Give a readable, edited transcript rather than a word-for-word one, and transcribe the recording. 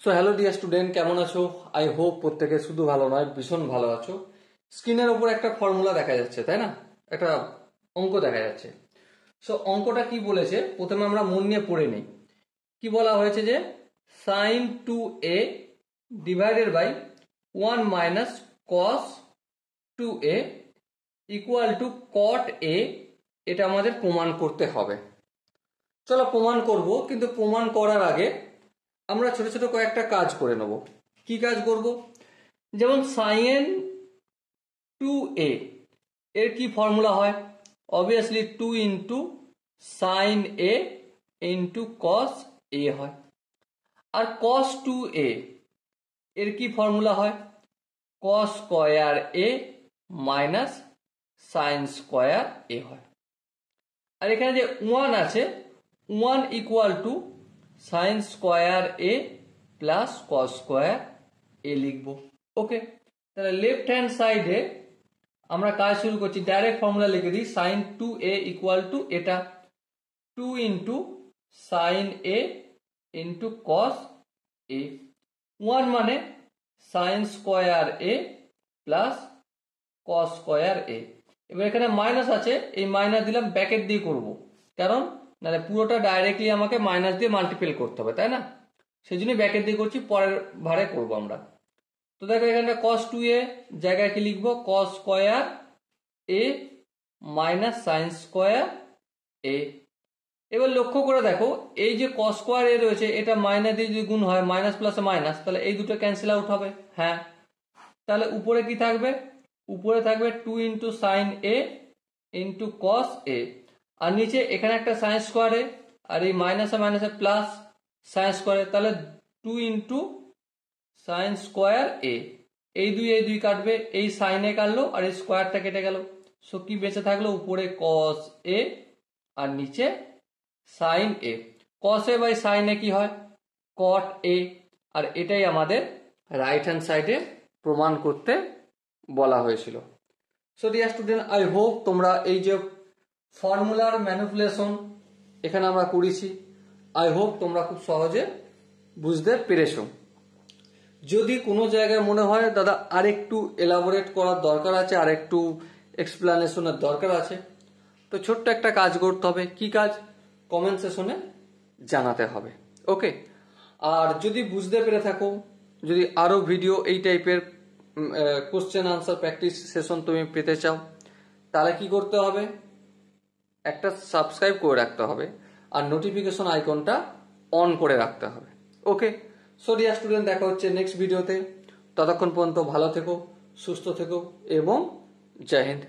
So hello dear student, কেমন আছো? I hope প্রত্যেকে শুধু ভালো নয়, ভীষণ ভালো আছো। স্ক্রিনের উপর একটা ফর্মুলা দেখা যাচ্ছে, তাই না? একটা অঙ্ক দেখা যাচ্ছে। সো অঙ্কটা কি বলেছে প্রথমে আমরা মন নিয়ে পড়ে নিই। কি বলা হয়েছে যে sine 2a divided by 1 minus cos 2a equal to cot a। এটা আমাদের প্রমাণ করতে হবে। চলো প্রমাণ করব, কিন্তু প্রমাণ করার আগে আমরা ছোট ছোট কয়েকটা কাজ করে নেব। কি কাজ করব? যেমন সাইন 2a এর কি ফর্মুলা হয়? Obviously 2 into sign a into cos a হয়। আর কস 2a এর কি ফর্মুলা হয়? Cos square a minus sine square a হয়। আর এখানে যে 1 আছে, 1 equal to sine square a plus cos square a লিখব। ওকে, তাহলে লেফট হ্যান্ড সাইডে আমরা কাজ শুরু করছি। ডাইরেক্ট ফর্মুলা লিখে দিই, সাইন 2a ইকুয়াল টু এটা 2 into sign a into cos a। 1 মানে sine square a plus cos square a। এবার এখানে মাইনাস আছে, এই মাইনাস দিলাম, ব্র্যাকেট দিয়ে করব, কারণ নাহলে পুরোটা ডাইরেক্টলি আমাকে মাইনাস দিয়ে মাল্টিপ্লাই করতে হবে, তাই না? সেই জন্যই ব্র্যাকেট দিয়ে করছি, পরের ভারে করবো আমরা। তো দেখো এখানে cos 2a জায়গায় কি লিখবো? cos square a minus sine square a। এবার লক্ষ্য করে দেখো, এই যে cos স্কোয়ার a রয়েছে, এটা মাইনাস দিয়ে যদি গুণ হয়, মাইনাস প্লাসে মাইনাস, তাহলে এই দুটো ক্যান্সেল আউট হবে। হ্যাঁ, তাহলে উপরে কি থাকবে? উপরে থাকবে 2 into sign a into cos a, আর নিচে এখানে একটা সাইন স্কোয়ার a, আর এই মাইনাসে মাইনাসে প্লাস সাইন স্কোয়ার a, তাহলে 2 ইন্টু সাইন স্কোয়ার a। এই দুই কাটবে, এই সাইন এ কাটলো আর এই স্কোয়ারটা কেটে গেল। সো কি বেঁচে থাকলো? উপরে কস a আর নিচে sine a। Cos a by sine a কি হয়? কট a। আর এটাই আমাদের রাইট হ্যান্ড সাইডে প্রমাণ করতে বলা হয়েছিল। So dear student, I hope তোমরা এই যে ফর্মুলার ম্যানিপুলেশন এখানে আমরা করেছি, আই হোপ তোমরা খুব সহজে বুঝতে পেরেছো। যদি কোনো জায়গায় মনে হয় দাদা আরেকটু এলাবোরেট করার দরকার আছে, আরেকটু এক্সপ্লানেশনের দরকার আছে, তো ছোট্ট একটা কাজ করতে হবে। কি কাজ? কমেন্ট সেশনে জানাতে হবে। ওকে, আর যদি বুঝতে পেরে থাকো, যদি আরও ভিডিও এই টাইপের কোশ্চেন আনসার প্র্যাকটিস সেশন তুমি পেতে চাও, তাহলে কি করতে হবে? একটা সাবস্ক্রাইব করে রাখতে হবে আর নোটিফিকেশন আইকনটা অন করে রাখতে হবে। ওকে, সো ডিয়ার স্টুডেন্ট, দেখা হচ্ছে নেক্সট ভিডিওতে। ততক্ষণ পর্যন্ত ভালো থেকো, সুস্থ থেকো এবং জয় হিন্দ।